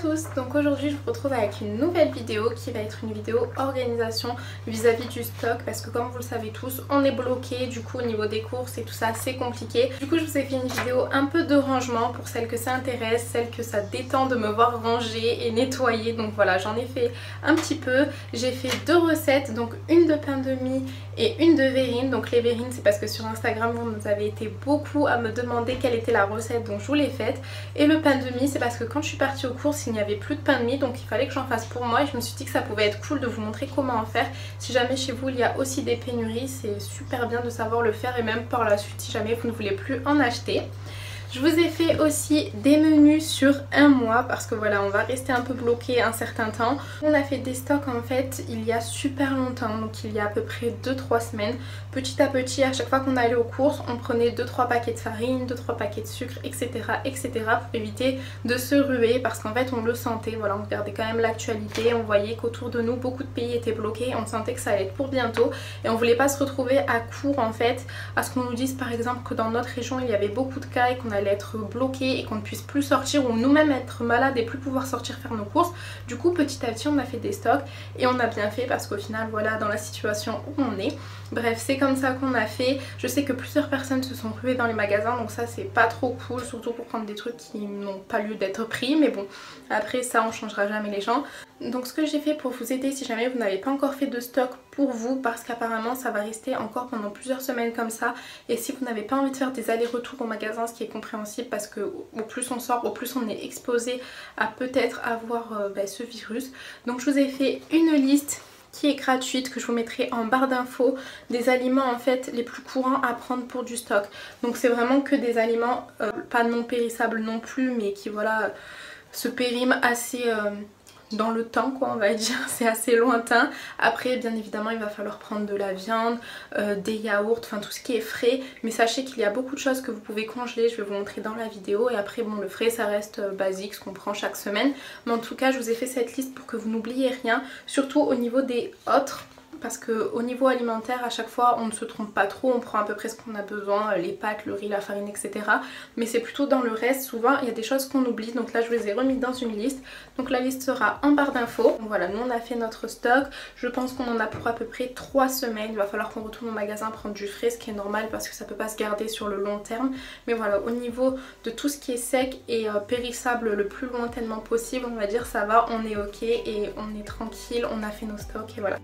tous, donc aujourd'hui je vous retrouve avec une nouvelle vidéo qui va être une vidéo organisation vis-à-vis du stock parce que comme vous le savez tous on est bloqué du coup au niveau des courses et tout ça c'est compliqué. Du coup je vous ai fait une vidéo un peu de rangement pour celles que ça intéresse, celles que ça détend de me voir ranger et nettoyer, donc voilà j'en ai fait un petit peu. J'ai fait deux recettes, donc une de pain de mie et une de verrine. Donc les verrines c'est parce que sur Instagram vous avez été beaucoup à me demander quelle était la recette, donc je vous l'ai faite. Et le pain de mie c'est parce que quand je suis partie aux courses il n'y avait plus de pain de mie, donc il fallait que j'en fasse pour moi et je me suis dit que ça pouvait être cool de vous montrer comment en faire. Si jamais chez vous il y a aussi des pénuries, c'est super bien de savoir le faire et même par la suite si jamais vous ne voulez plus en acheter. Je vous ai fait aussi des menus sur un mois parce que voilà on va rester un peu bloqué un certain temps. On a fait des stocks en fait il y a super longtemps, donc il y a à peu près 2-3 semaines. Petit à petit à chaque fois qu'on allait aux courses on prenait 2-3 paquets de farine, 2-3 paquets de sucre etc pour éviter de se ruer parce qu'en fait on le sentait, voilà on regardait quand même l'actualité, on voyait qu'autour de nous beaucoup de pays étaient bloqués, on sentait que ça allait être pour bientôt et on voulait pas se retrouver à court en fait à ce qu'on nous dise par exemple que dans notre région il y avait beaucoup de cas et qu'on allait être bloqué et qu'on ne puisse plus sortir ou nous-mêmes être malades et plus pouvoir sortir faire nos courses. Du coup petit à petit on a fait des stocks et on a bien fait parce qu'au final voilà dans la situation où on est. Bref c'est comme ça qu'on a fait. Je sais que plusieurs personnes se sont ruées dans les magasins donc ça c'est pas trop cool, surtout pour prendre des trucs qui n'ont pas lieu d'être pris, mais bon après ça on changera jamais les gens. Donc ce que j'ai fait pour vous aider si jamais vous n'avez pas encore fait de stock pour vous, parce qu'apparemment ça va rester encore pendant plusieurs semaines comme ça, et si vous n'avez pas envie de faire des allers-retours au magasin, ce qui est compréhensible parce que au plus on sort au plus on est exposé à peut-être avoir ce virus. Donc je vous ai fait une liste qui est gratuite que je vous mettrai en barre d'infos des aliments en fait les plus courants à prendre pour du stock. Donc c'est vraiment que des aliments pas non périssables non plus, mais qui voilà se périment assez dans le temps quoi on va dire, c'est assez lointain. Après bien évidemment il va falloir prendre de la viande, des yaourts, enfin tout ce qui est frais, mais sachez qu'il y a beaucoup de choses que vous pouvez congeler, je vais vous montrer dans la vidéo. Et après bon le frais ça reste basique, ce qu'on prend chaque semaine, mais en tout cas je vous ai fait cette liste pour que vous n'oubliez rien, surtout au niveau des autres. Parce qu'au niveau alimentaire à chaque fois on ne se trompe pas trop, on prend à peu près ce qu'on a besoin, les pâtes, le riz, la farine etc. Mais c'est plutôt dans le reste, souvent il y a des choses qu'on oublie, donc là je vous les ai remis dans une liste. Donc la liste sera en barre d'infos. Voilà, nous on a fait notre stock, je pense qu'on en a pour à peu près 3 semaines. Il va falloir qu'on retourne au magasin prendre du frais, ce qui est normal parce que ça peut pas se garder sur le long terme. Mais voilà, au niveau de tout ce qui est sec et périssable le plus lointainement possible, on va dire ça va, on est ok et on est tranquille, on a fait nos stocks et voilà.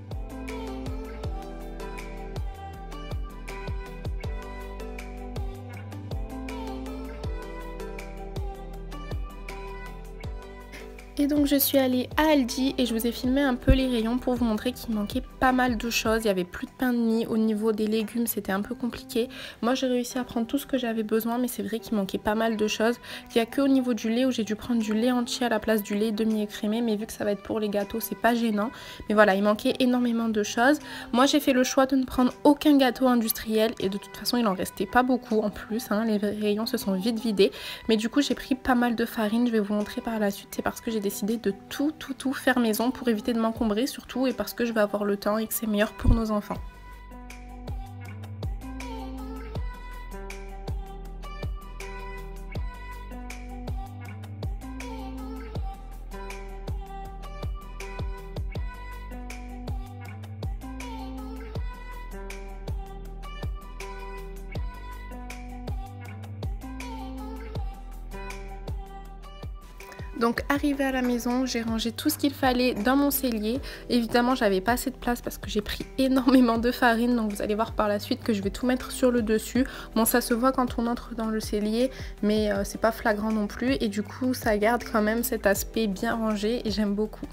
Et donc je suis allée à Aldi et je vous ai filmé un peu les rayons pour vous montrer qu'il manquait pas mal de choses. Il n'y avait plus de pain de mie, au niveau des légumes c'était un peu compliqué. Moi j'ai réussi à prendre tout ce que j'avais besoin, mais c'est vrai qu'il manquait pas mal de choses. Il n'y a que au niveau du lait où j'ai dû prendre du lait entier à la place du lait demi-écrémé, mais vu que ça va être pour les gâteaux c'est pas gênant. Mais voilà, il manquait énormément de choses. Moi j'ai fait le choix de ne prendre aucun gâteau industriel et de toute façon il en restait pas beaucoup en plus, hein. Les rayons se sont vite vidés. Mais du coup j'ai pris pas mal de farine, je vais vous montrer par la suite. C'est parce que j'ai décidé de tout faire maison pour éviter de m'encombrer surtout, et parce que je vais avoir le temps et que c'est meilleur pour nos enfants. Donc arrivée à la maison, j'ai rangé tout ce qu'il fallait dans mon cellier. Évidemment j'avais pas assez de place parce que j'ai pris énormément de farine, donc vous allez voir par la suite que je vais tout mettre sur le dessus. Bon ça se voit quand on entre dans le cellier, mais c'est pas flagrant non plus, et du coup ça garde quand même cet aspect bien rangé et j'aime beaucoup.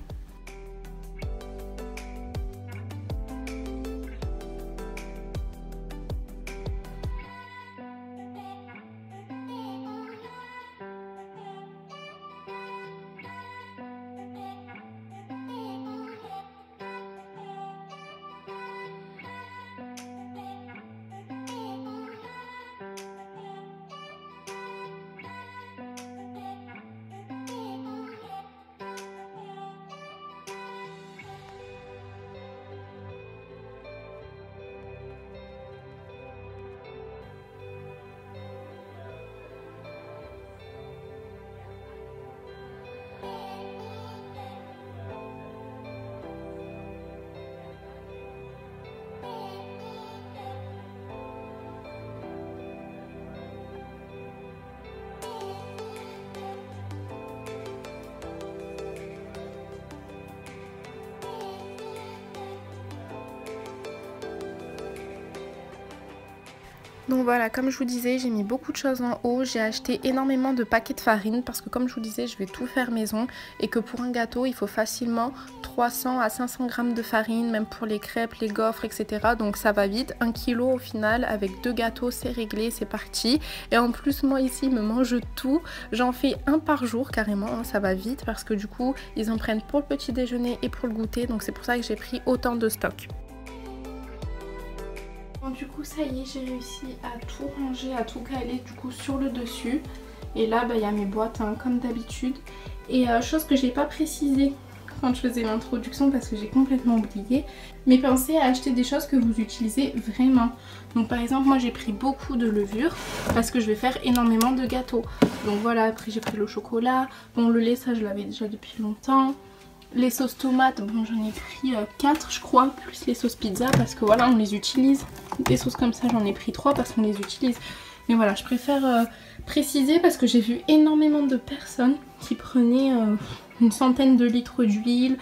Donc voilà, comme je vous disais, j'ai mis beaucoup de choses en haut. J'ai acheté énormément de paquets de farine parce que comme je vous disais, je vais tout faire maison et que pour un gâteau, il faut facilement 300 à 500 grammes de farine, même pour les crêpes, les gaufres, etc. Donc ça va vite. 1 kilo au final, avec 2 gâteaux, c'est réglé, c'est parti. Et en plus, moi ici, ils me mangent tout. J'en fais un par jour carrément, hein, ça va vite parce que du coup, ils en prennent pour le petit déjeuner et pour le goûter. Donc c'est pour ça que j'ai pris autant de stock. Bon, du coup ça y est, j'ai réussi à tout ranger, à tout caler du coup sur le dessus. Et là il y a mes boîtes hein, comme d'habitude. Et chose que j'ai pas précisé quand je faisais l'introduction parce que j'ai complètement oublié, mais pensez à acheter des choses que vous utilisez vraiment. Donc par exemple moi j'ai pris beaucoup de levure parce que je vais faire énormément de gâteaux. Donc voilà, après j'ai pris le chocolat, bon le lait ça je l'avais déjà depuis longtemps. Les sauces tomates, bon j'en ai pris 4 je crois, plus les sauces pizza parce que voilà on les utilise. Des sauces comme ça j'en ai pris 3 parce qu'on les utilise. Mais voilà, je préfère préciser parce que j'ai vu énormément de personnes qui prenaient une centaine de litres d'huile.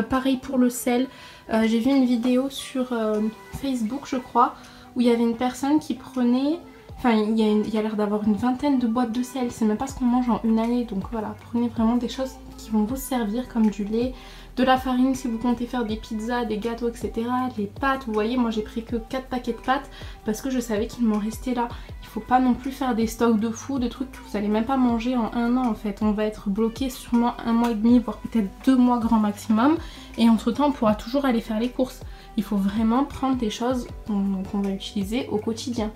Pareil pour le sel. J'ai vu une vidéo sur Facebook je crois où il y avait une personne qui prenait... Enfin, il y a l'air d'avoir une vingtaine de boîtes de sel. C'est même pas ce qu'on mange en une année. Donc voilà, prenez vraiment des choses qui vont vous servir comme du lait, de la farine si vous comptez faire des pizzas, des gâteaux, etc. Les pâtes, vous voyez, moi j'ai pris que 4 paquets de pâtes parce que je savais qu'il m'en restait là. Il faut pas non plus faire des stocks de fou, de trucs que vous allez même pas manger en un an en fait. On va être bloqué sûrement 1 mois et demi, voire peut-être 2 mois grand maximum. Et entre temps, on pourra toujours aller faire les courses. Il faut vraiment prendre des choses qu'on va utiliser au quotidien.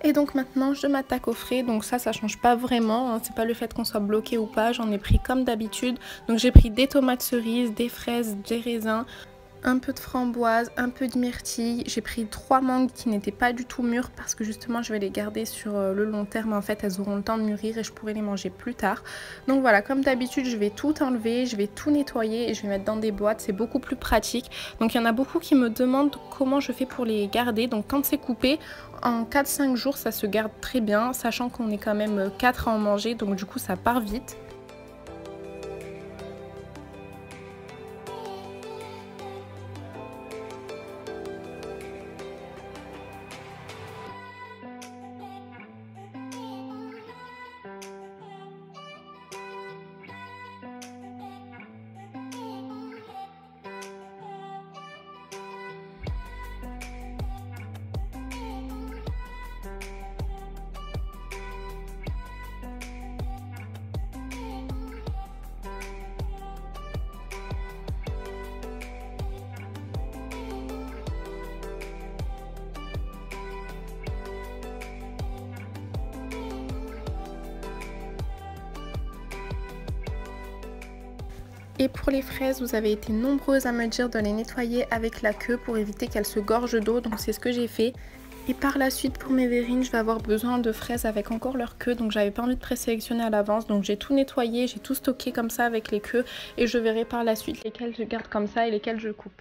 Et donc maintenant je m'attaque au frais, donc ça change pas vraiment, hein. C'est pas le fait qu'on soit bloqué ou pas, j'en ai pris comme d'habitude. Donc j'ai pris des tomates cerises, des fraises, des raisins, un peu de framboise, un peu de myrtille. J'ai pris 3 mangues qui n'étaient pas du tout mûres parce que justement je vais les garder sur le long terme. En fait elles auront le temps de mûrir et je pourrai les manger plus tard. Donc voilà, comme d'habitude je vais tout enlever, je vais tout nettoyer et je vais mettre dans des boîtes. C'est beaucoup plus pratique. Donc il y en a beaucoup qui me demandent comment je fais pour les garder. Donc quand c'est coupé, en 4-5 jours ça se garde très bien, sachant qu'on est quand même 4 à en manger, donc du coup ça part vite. Et pour les fraises, vous avez été nombreuses à me dire de les nettoyer avec la queue pour éviter qu'elles se gorgent d'eau, donc c'est ce que j'ai fait. Et par la suite pour mes verrines, je vais avoir besoin de fraises avec encore leur queue, donc j'avais pas envie de présélectionner à l'avance, donc j'ai tout nettoyé, j'ai tout stocké comme ça avec les queues et je verrai par la suite lesquelles je garde comme ça et lesquelles je coupe.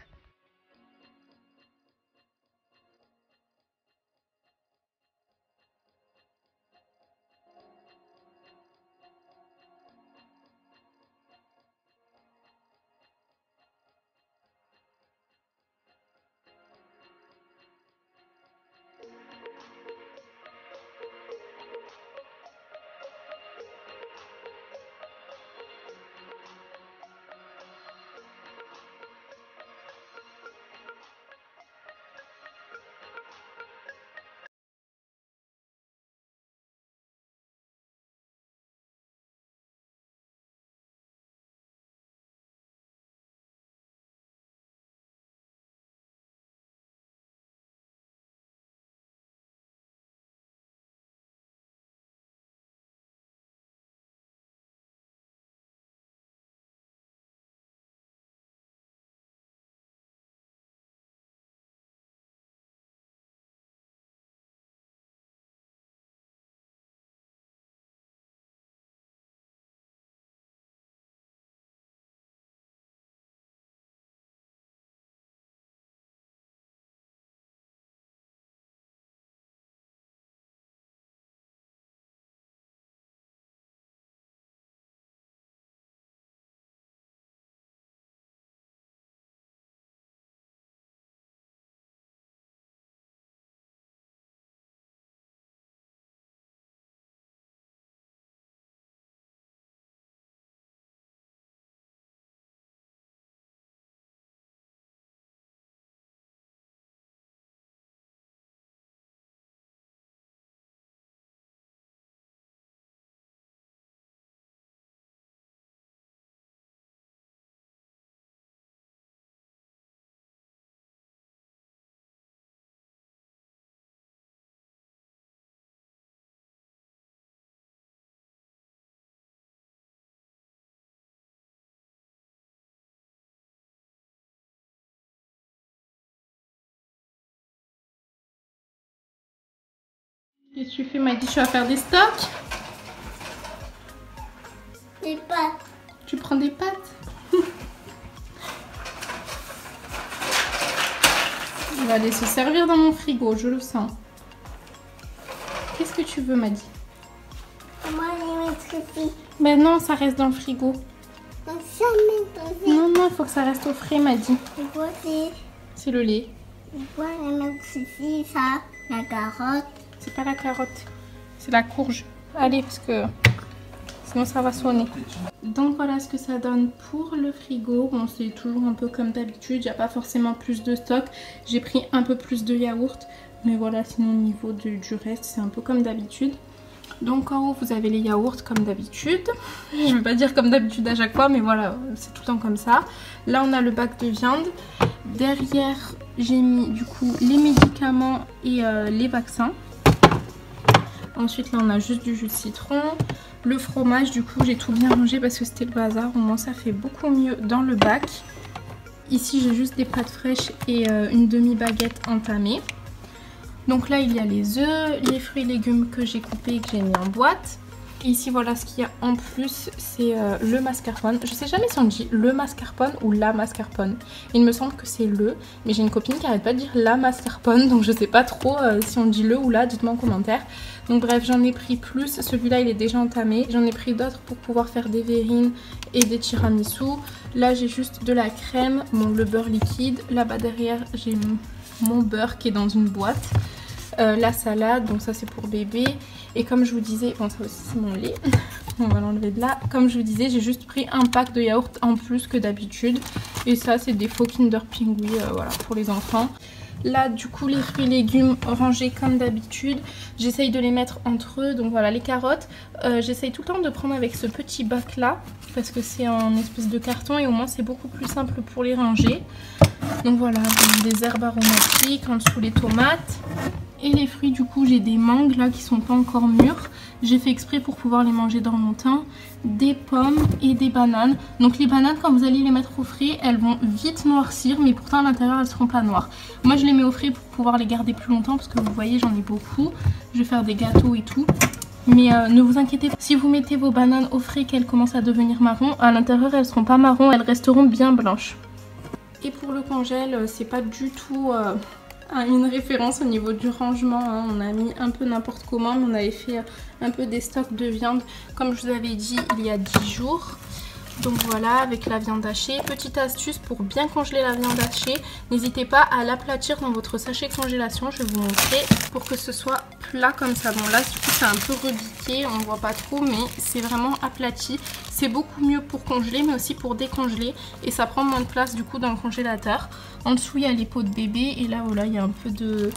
Qu'est-ce que tu fais, Maddy? Tu vas faire des stocks? Des pâtes. Tu prends des pâtes? Je vais aller se servir dans mon frigo, je le sens. Qu'est-ce que tu veux, Maddy? Moi, je vais mettre ici. Ben non, ça reste dans le frigo. Non, non, il faut que ça reste au frais, Maddy. C'est le lait. Je vais mettre ici, ça, la carotte. C'est pas la carotte, c'est la courge. Allez, parce que sinon ça va sonner. Donc voilà ce que ça donne pour le frigo. Bon, c'est toujours un peu comme d'habitude. Il n'y a pas forcément plus de stock. J'ai pris un peu plus de yaourt. Mais voilà, sinon au niveau du reste, c'est un peu comme d'habitude. Donc en haut, vous avez les yaourts comme d'habitude. Je ne vais pas dire comme d'habitude à chaque fois, mais voilà, c'est tout le temps comme ça. Là, on a le bac de viande. Derrière, j'ai mis du coup les médicaments et les vaccins. Ensuite, là, on a juste du jus de citron. Le fromage, du coup, j'ai tout bien rangé parce que c'était le bazar. Au moins, ça fait beaucoup mieux dans le bac. Ici, j'ai juste des pâtes fraîches et une demi-baguette entamée. Donc là, il y a les œufs, les fruits et légumes que j'ai coupés et que j'ai mis en boîte. Et ici, voilà ce qu'il y a en plus, c'est le mascarpone. Je sais jamais si on dit le mascarpone ou la mascarpone. Il me semble que c'est le, mais j'ai une copine qui arrête pas de dire la mascarpone, donc je sais pas trop si on dit le ou la, dites-moi en commentaire. Donc bref, j'en ai pris plus, celui-là il est déjà entamé. J'en ai pris d'autres pour pouvoir faire des verrines et des tiramisu. Là, j'ai juste de la crème, le beurre liquide. Là-bas derrière, j'ai mon beurre qui est dans une boîte. La salade, donc ça c'est pour bébé. Et comme je vous disais, bon ça aussi c'est mon lait, on va l'enlever de là. Comme je vous disais, j'ai juste pris un pack de yaourt en plus que d'habitude. Et ça c'est des faux Kinder Pingui, voilà, pour les enfants. Là du coup les fruits et légumes rangés comme d'habitude. J'essaye de les mettre entre eux, donc voilà les carottes. J'essaye tout le temps de prendre avec ce petit bac là, parce que c'est en espèce de carton et au moins c'est beaucoup plus simple pour les ranger. Donc voilà, des herbes aromatiques, en dessous les tomates. Et les fruits, du coup, j'ai des mangues là qui sont pas encore mûres. J'ai fait exprès pour pouvoir les manger dans longtemps. Des pommes et des bananes. Donc les bananes, quand vous allez les mettre au frais, elles vont vite noircir, mais pourtant à l'intérieur elles seront pas noires. Moi je les mets au frais pour pouvoir les garder plus longtemps parce que vous voyez j'en ai beaucoup. Je vais faire des gâteaux et tout. Mais ne vous inquiétez pas, si vous mettez vos bananes au frais qu'elles commencent à devenir marron, à l'intérieur elles seront pas marron, elles resteront bien blanches. Et pour le congèle, c'est pas du tout une référence au niveau du rangement, hein. On a mis un peu n'importe comment, mais on avait fait un peu des stocks de viande comme je vous avais dit il y a 10 jours. Donc voilà, avec la viande hachée. Petite astuce pour bien congeler la viande hachée, n'hésitez pas à l'aplatir dans votre sachet de congélation. Je vais vous montrer pour que ce soit plat comme ça. Bon là du coup c'est un peu rebiqué, on ne voit pas trop, mais c'est vraiment aplati. C'est beaucoup mieux pour congeler mais aussi pour décongeler et ça prend moins de place du coup dans le congélateur. En dessous il y a les pots de bébé et là voilà il y a un peu de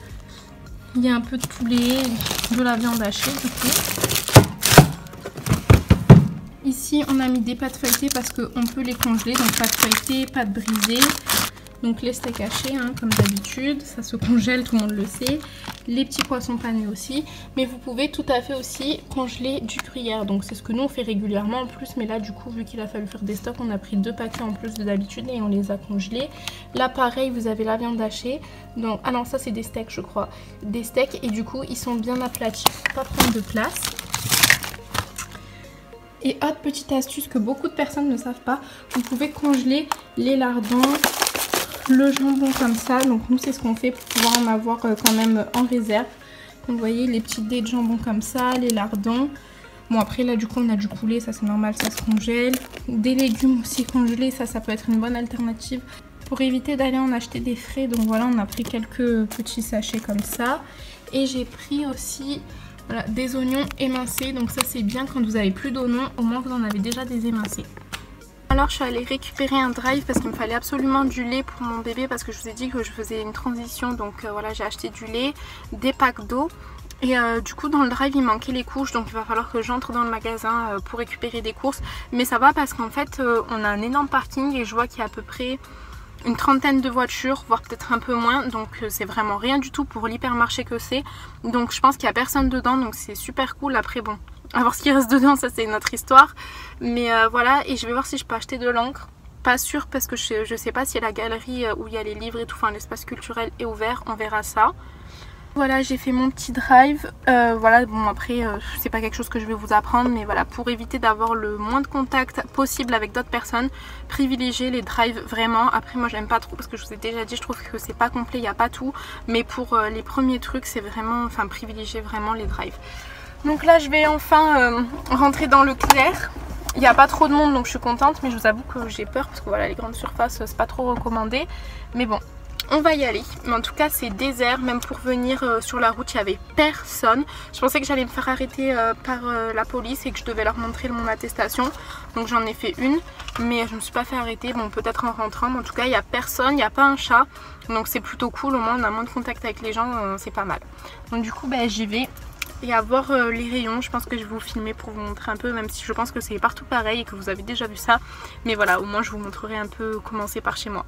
poulet, de la viande hachée du coup. Ici on a mis des pâtes feuilletées parce qu'on peut les congeler, donc pâtes feuilletées, pâtes brisées. Donc les steaks hachés hein, comme d'habitude, ça se congèle, tout le monde le sait. Les petits poissons panés aussi, mais vous pouvez tout à fait aussi congeler du gruyère. Donc c'est ce que nous on fait régulièrement en plus, mais là du coup vu qu'il a fallu faire des stocks, on a pris 2 paquets en plus de d'habitude et on les a congelés. Là pareil, vous avez la viande hachée. Donc, ah non ça c'est des steaks je crois, des steaks et du coup ils sont bien aplatis pour pas prendre de place. Et autre petite astuce que beaucoup de personnes ne savent pas, vous pouvez congeler les lardons, le jambon comme ça. Donc nous c'est ce qu'on fait pour pouvoir en avoir quand même en réserve. Donc vous voyez les petites dés de jambon comme ça, les lardons. Bon après là du coup on a du poulet, ça c'est normal, ça se congèle. Des légumes aussi congelés, ça peut être une bonne alternative pour éviter d'aller en acheter des frais. Donc voilà, on a pris quelques petits sachets comme ça. Et j'ai pris aussi voilà, des oignons émincés, donc ça c'est bien quand vous avez plus d'oignons, au moins vous en avez déjà des émincés. Alors je suis allée récupérer un drive parce qu'il me fallait absolument du lait pour mon bébé parce que je vous ai dit que je faisais une transition, donc voilà j'ai acheté du lait, des packs d'eau. Et du coup dans le drive il manquait les couches, donc il va falloir que j'entre dans le magasin pour récupérer des courses. Mais ça va parce qu'en fait on a un énorme parking et je vois qu'il y a à peu près une trentaine de voitures, voire peut-être un peu moins, donc c'est vraiment rien du tout pour l'hypermarché que c'est. Donc je pense qu'il n'y a personne dedans, donc c'est super cool. Après bon, à voir ce qui reste dedans, ça c'est une autre histoire. Mais voilà, et je vais voir si je peux acheter de l'encre. Pas sûr parce que je sais pas si la galerie où il y a les livres et tout, enfin l'espace culturel est ouvert, on verra ça. Voilà, j'ai fait mon petit drive. Voilà, bon après c'est pas quelque chose que je vais vous apprendre, mais voilà, pour éviter d'avoir le moins de contact possible avec d'autres personnes, privilégiez les drives vraiment. Après moi j'aime pas trop parce que je vous ai déjà dit, je trouve que c'est pas complet, il n'y a pas tout, mais pour les premiers trucs c'est vraiment, enfin privilégiez vraiment les drives. Donc là je vais enfin rentrer dans Leclerc. Il n'y a pas trop de monde donc je suis contente, mais je vous avoue que j'ai peur parce que voilà, les grandes surfaces c'est pas trop recommandé, mais bon. On va y aller, mais en tout cas c'est désert, même pour venir sur la route il n'y avait personne. Je pensais que j'allais me faire arrêter par la police et que je devais leur montrer mon attestation. Donc j'en ai fait une, mais je ne me suis pas fait arrêter, bon peut-être en rentrant, mais en tout cas il n'y a personne, il n'y a pas un chat. Donc c'est plutôt cool, au moins on a moins de contact avec les gens, c'est pas mal. Donc du coup j'y vais. Et à voir les rayons, je pense que je vais vous filmer pour vous montrer un peu, même si je pense que c'est partout pareil et que vous avez déjà vu ça. Mais voilà, au moins je vous montrerai un peu comment c'est par chez moi.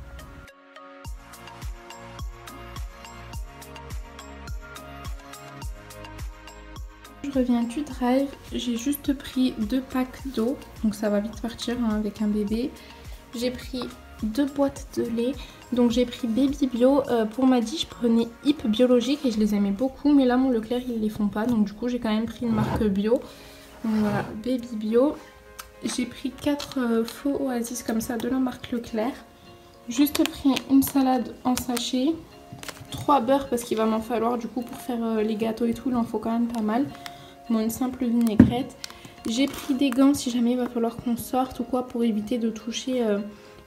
Je reviens du drive, j'ai juste pris 2 packs d'eau, donc ça va vite partir hein, avec un bébé. J'ai pris 2 boîtes de lait, donc j'ai pris Baby Bio. Pour Maddy je prenais Hip biologique et je les aimais beaucoup, mais là mon Leclerc ils les font pas, donc du coup j'ai quand même pris une marque bio. Donc voilà, Baby Bio. J'ai pris 4 faux Oasis comme ça de la marque Leclerc. Juste pris une salade en sachet, 3 beurres parce qu'il va m'en falloir du coup pour faire les gâteaux et tout, il en faut quand même pas mal. Bon, une simple vinaigrette. J'ai pris des gants si jamais il va falloir qu'on sorte ou quoi pour éviter de toucher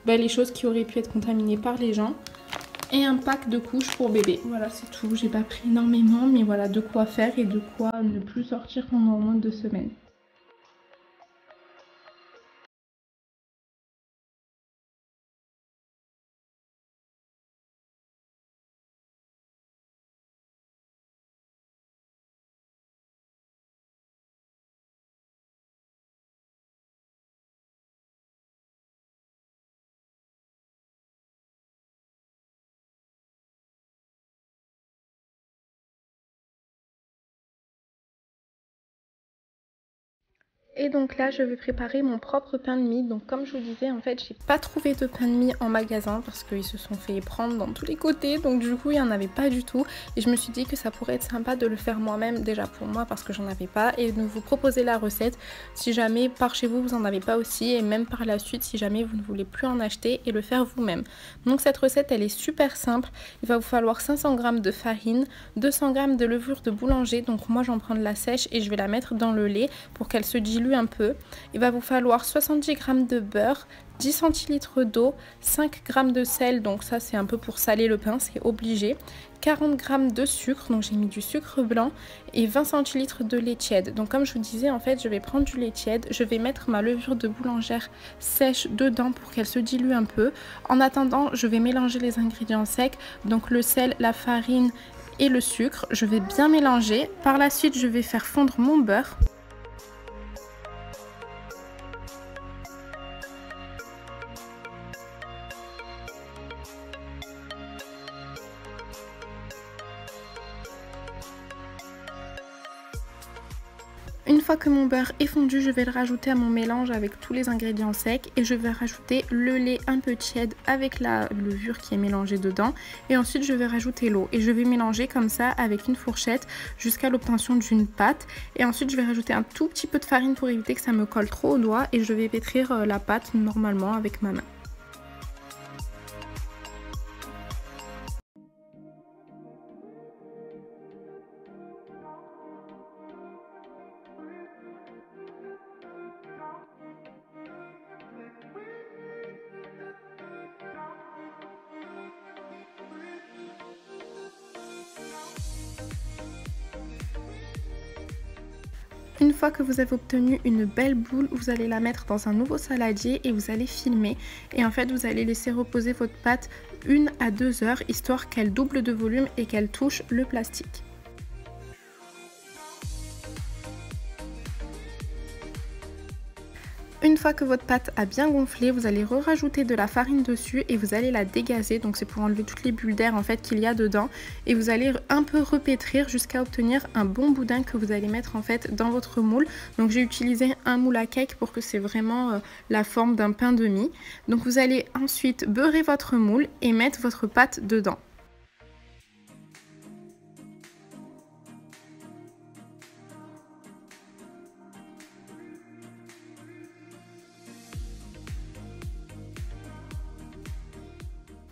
les choses qui auraient pu être contaminées par les gens. Et un pack de couches pour bébé. Voilà, c'est tout. J'ai pas pris énormément, mais voilà, de quoi faire et de quoi ne plus sortir pendant au moins 2 semaines. Et donc là je vais préparer mon propre pain de mie. Donc comme je vous disais, en fait j'ai pas trouvé de pain de mie en magasin parce qu'ils se sont fait prendre dans tous les côtés, donc du coup il n'y en avait pas du tout. Et je me suis dit que ça pourrait être sympa de le faire moi-même, déjà pour moi parce que j'en avais pas, et de vous proposer la recette si jamais par chez vous vous en avez pas aussi, et même par la suite si jamais vous ne voulez plus en acheter, et le faire vous-même. Donc cette recette elle est super simple. Il va vous falloir 500 g de farine, 200 g de levure de boulanger, donc moi j'en prends de la sèche et je vais la mettre dans le lait pour qu'elle se dilue un peu. Il va vous falloir 70 g de beurre, 10 centilitres d'eau, 5 g de sel, donc ça c'est un peu pour saler le pain, c'est obligé, 40 g de sucre, donc j'ai mis du sucre blanc, et 20 centilitres de lait tiède. Donc comme je vous disais, en fait je vais prendre du lait tiède, je vais mettre ma levure de boulangère sèche dedans pour qu'elle se dilue un peu. En attendant, je vais mélanger les ingrédients secs, donc le sel, la farine et le sucre. Je vais bien mélanger. Par la suite je vais faire fondre mon beurre. Une fois que mon beurre est fondu, je vais le rajouter à mon mélange avec tous les ingrédients secs, et je vais rajouter le lait un peu tiède avec la levure qui est mélangée dedans, et ensuite je vais rajouter l'eau et je vais mélanger comme ça avec une fourchette jusqu'à l'obtention d'une pâte. Et ensuite je vais rajouter un tout petit peu de farine pour éviter que ça me colle trop aux doigts, et je vais pétrir la pâte normalement avec ma main. Une fois que vous avez obtenu une belle boule, vous allez la mettre dans un nouveau saladier et vous allez filmer. Et en fait, vous allez laisser reposer votre pâte 1 à 2 heures, histoire qu'elle double de volume et qu'elle touche le plastique. Une fois que votre pâte a bien gonflé, vous allez rajouter de la farine dessus et vous allez la dégazer. Donc c'est pour enlever toutes les bulles d'air en fait qu'il y a dedans. Et vous allez un peu repétrir jusqu'à obtenir un bon boudin que vous allez mettre en fait dans votre moule. Donc j'ai utilisé un moule à cake pour que c'est vraiment la forme d'un pain de mie. Donc vous allez ensuite beurrer votre moule et mettre votre pâte dedans.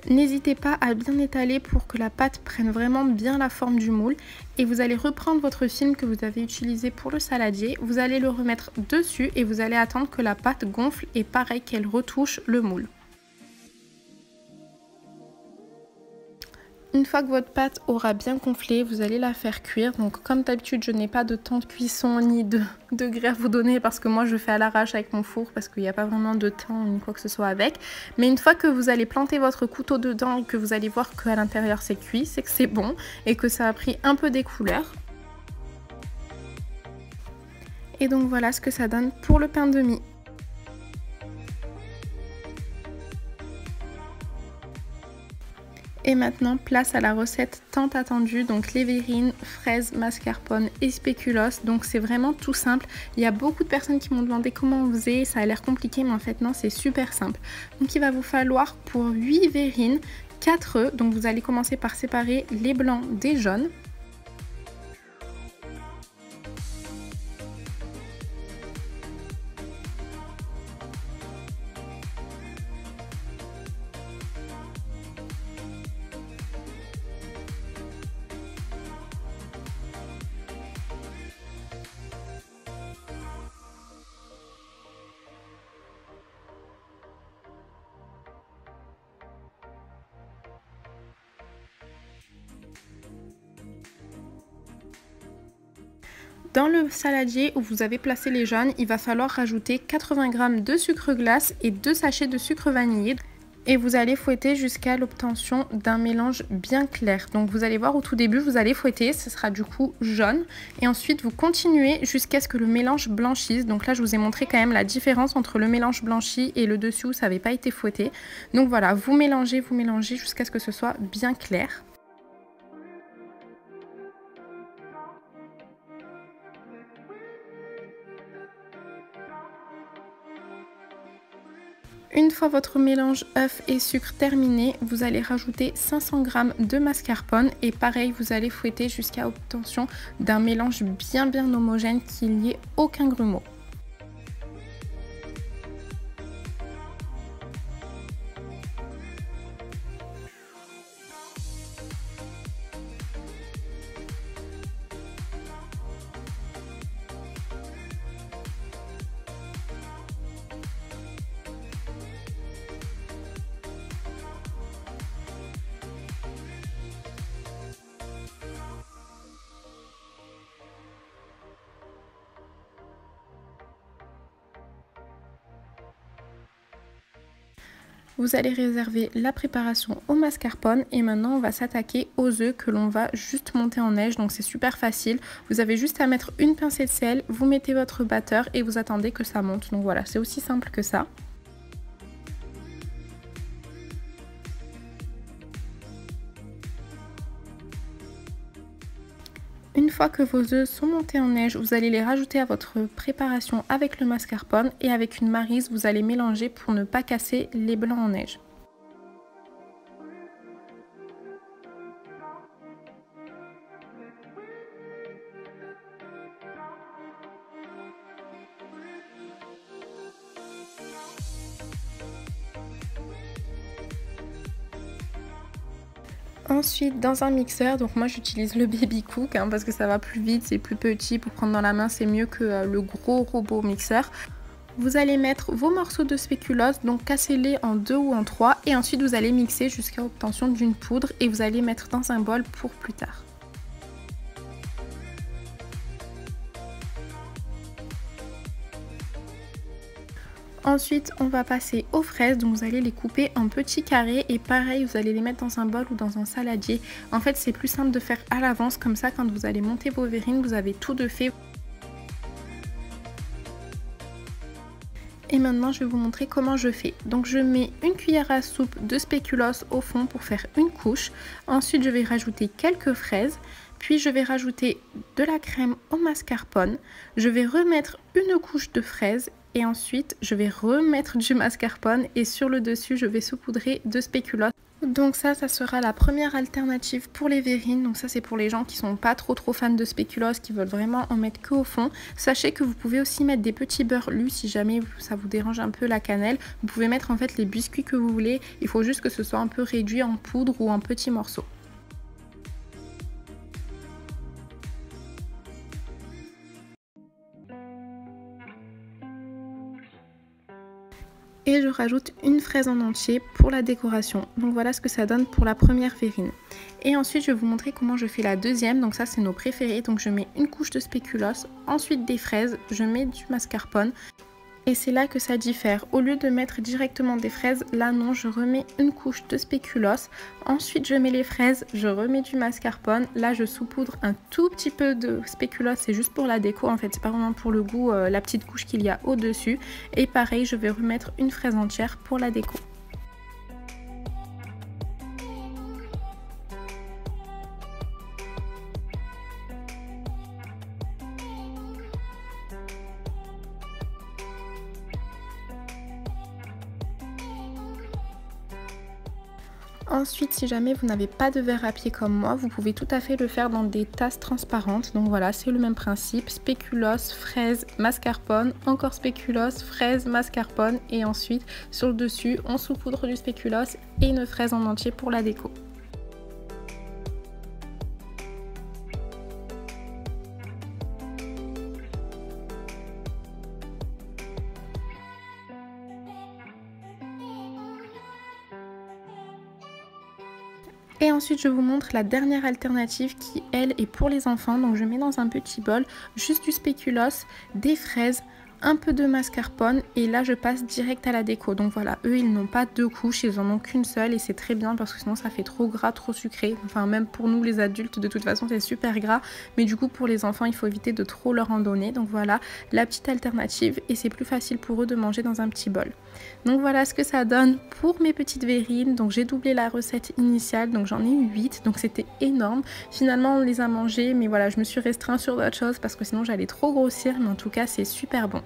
N'hésitez pas à bien étaler pour que la pâte prenne vraiment bien la forme du moule. Et vous allez reprendre votre film que vous avez utilisé pour le saladier, vous allez le remettre dessus et vous allez attendre que la pâte gonfle et pareil qu'elle retouche le moule. Une fois que votre pâte aura bien gonflé, vous allez la faire cuire. Donc comme d'habitude, je n'ai pas de temps de cuisson ni de degrés à vous donner parce que moi je fais à l'arrache avec mon four parce qu'il n'y a pas vraiment de temps ni quoi que ce soit avec. Mais une fois que vous allez planter votre couteau dedans et que vous allez voir qu'à l'intérieur c'est cuit, c'est que c'est bon et que ça a pris un peu des couleurs. Et donc voilà ce que ça donne pour le pain de mie. Et maintenant, place à la recette tant attendue, donc les verrines, fraises, mascarpone et spéculoos. Donc c'est vraiment tout simple. Il y a beaucoup de personnes qui m'ont demandé comment on faisait, ça a l'air compliqué mais en fait non, c'est super simple. Donc il va vous falloir pour 8 verrines, 4 œufs. Donc vous allez commencer par séparer les blancs des jaunes. Dans le saladier où vous avez placé les jaunes, il va falloir rajouter 80 g de sucre glace et 2 sachets de sucre vanillé. Et vous allez fouetter jusqu'à l'obtention d'un mélange bien clair. Donc vous allez voir au tout début, vous allez fouetter, ce sera du coup jaune. Et ensuite vous continuez jusqu'à ce que le mélange blanchisse. Donc là je vous ai montré quand même la différence entre le mélange blanchi et le dessus où ça n'avait pas été fouetté. Donc voilà, vous mélangez jusqu'à ce que ce soit bien clair. Une fois votre mélange œuf et sucre terminé, vous allez rajouter 500 g de mascarpone et pareil, vous allez fouetter jusqu'à l'obtention d'un mélange bien homogène, qu'il n'y ait aucun grumeau. Vous allez réserver la préparation au mascarpone et maintenant on va s'attaquer aux œufs que l'on va juste monter en neige. Donc c'est super facile, vous avez juste à mettre une pincée de sel, vous mettez votre batteur et vous attendez que ça monte. Donc voilà, c'est aussi simple que ça. Une fois que vos œufs sont montés en neige, vous allez les rajouter à votre préparation avec le mascarpone et avec une maryse, vous allez mélanger pour ne pas casser les blancs en neige. Ensuite dans un mixeur, donc moi j'utilise le Baby Cook parce que ça va plus vite, c'est plus petit, pour prendre dans la main c'est mieux que le gros robot mixeur. Vous allez mettre vos morceaux de spéculoos, donc cassez-les en 2 ou en 3 et ensuite vous allez mixer jusqu'à l'obtention d'une poudre et vous allez mettre dans un bol pour plus tard. Ensuite, on va passer aux fraises, donc vous allez les couper en petits carrés et pareil, vous allez les mettre dans un bol ou dans un saladier. En fait, c'est plus simple de faire à l'avance, comme ça quand vous allez monter vos verrines, vous avez tout de fait. Et maintenant, je vais vous montrer comment je fais. Donc, je mets une cuillère à soupe de spéculoos au fond pour faire une couche. Ensuite, je vais rajouter quelques fraises. Puis, je vais rajouter de la crème au mascarpone. Je vais remettre une couche de fraises. Et ensuite, je vais remettre du mascarpone et sur le dessus, je vais saupoudrer de spéculoos. Donc ça sera la première alternative pour les verrines. Donc ça c'est pour les gens qui sont pas trop fans de spéculoos, qui veulent vraiment en mettre que au fond. Sachez que vous pouvez aussi mettre des petits beurres lus si jamais ça vous dérange un peu la cannelle. Vous pouvez mettre en fait les biscuits que vous voulez, il faut juste que ce soit un peu réduit en poudre ou en petits morceaux. Et je rajoute une fraise en entier pour la décoration. Donc voilà ce que ça donne pour la première verrine. Et ensuite je vais vous montrer comment je fais la deuxième. Donc ça c'est nos préférés. Donc je mets une couche de spéculoos, ensuite des fraises, je mets du mascarpone. Et c'est là que ça diffère. Au lieu de mettre directement des fraises, là non, je remets une couche de spéculoos. Ensuite, je mets les fraises, je remets du mascarpone. Là, je saupoudre un tout petit peu de spéculoos. C'est juste pour la déco, en fait. C'est pas vraiment pour le goût, la petite couche qu'il y a au-dessus. Et pareil, je vais remettre une fraise entière pour la déco. Ensuite, si jamais vous n'avez pas de verre à pied comme moi, vous pouvez tout à fait le faire dans des tasses transparentes. Donc voilà, c'est le même principe, spéculoos, fraise, mascarpone, encore spéculoos, fraise, mascarpone et ensuite sur le dessus, on saupoudre du spéculoos et une fraise en entier pour la déco. Et ensuite je vous montre la dernière alternative qui elle est pour les enfants. Donc je mets dans un petit bol juste du spéculoos, des fraises, un peu de mascarpone et là je passe direct à la déco. Donc voilà, eux ils n'ont pas deux couches, ils en ont qu'une seule et c'est très bien parce que sinon ça fait trop gras, trop sucré. Enfin même pour nous les adultes de toute façon c'est super gras, mais du coup pour les enfants il faut éviter de trop leur en donner. Donc voilà la petite alternative et c'est plus facile pour eux de manger dans un petit bol. Donc voilà ce que ça donne pour mes petites verrines. Donc j'ai doublé la recette initiale, donc j'en ai eu 8, donc c'était énorme. Finalement on les a mangées, mais voilà je me suis restreint sur d'autres choses parce que sinon j'allais trop grossir, mais en tout cas c'est super bon.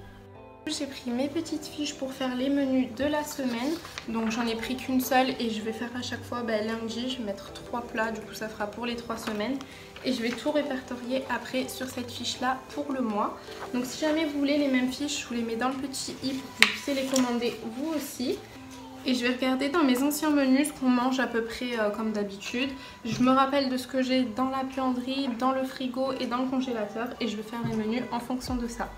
J'ai pris mes petites fiches pour faire les menus de la semaine. Donc j'en ai pris qu'une seule et je vais faire à chaque fois lundi. Je vais mettre 3 plats, du coup ça fera pour les 3 semaines. Et je vais tout répertorier après sur cette fiche là pour le mois. Donc si jamais vous voulez les mêmes fiches, je vous les mets dans le petit i pour que vous puissiez les commander vous aussi. Et je vais regarder dans mes anciens menus ce qu'on mange à peu près comme d'habitude. Je me rappelle de ce que j'ai dans la buanderie, dans le frigo et dans le congélateur. Et je vais faire mes menus en fonction de ça.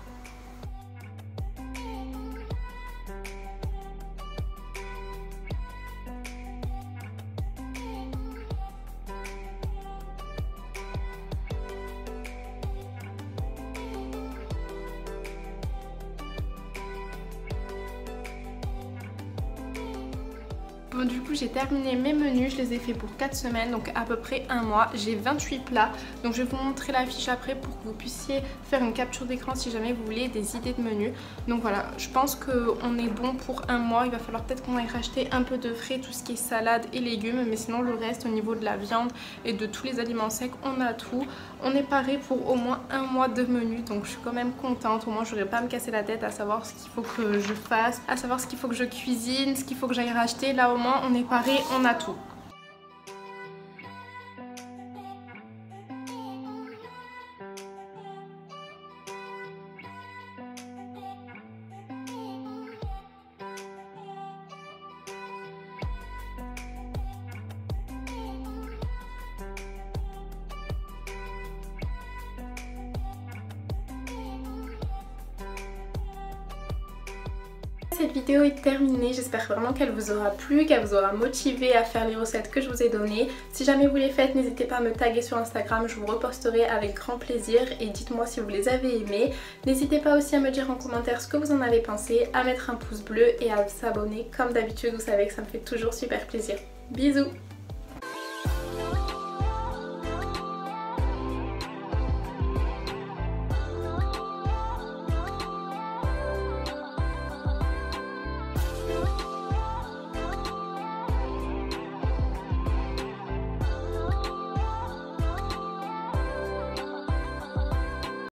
Bon, du coup j'ai terminé mes menus, je les ai fait pour 4 semaines, donc à peu près un mois. J'ai 28 plats, donc je vais vous montrer la fiche après pour que vous puissiez faire une capture d'écran si jamais vous voulez des idées de menus. Donc voilà, je pense qu'on est bon pour un mois. Il va falloir peut-être qu'on aille racheter un peu de frais, tout ce qui est salade et légumes, mais sinon le reste au niveau de la viande et de tous les aliments secs, on a tout. On est paré pour au moins un mois de menus, donc je suis quand même contente. Au moins je n'aurai pas à me casser la tête à savoir ce qu'il faut que je fasse, à savoir ce qu'il faut que je cuisine, ce qu'il faut que j'aille racheter. Là au moins on est paré, on a tout. Cette vidéo est terminée, j'espère vraiment qu'elle vous aura plu, qu'elle vous aura motivé à faire les recettes que je vous ai données. Si jamais vous les faites, n'hésitez pas à me taguer sur Instagram, je vous reposterai avec grand plaisir et dites-moi si vous les avez aimées. N'hésitez pas aussi à me dire en commentaire ce que vous en avez pensé, à mettre un pouce bleu et à s'abonner comme d'habitude, vous savez que ça me fait toujours super plaisir. Bisous!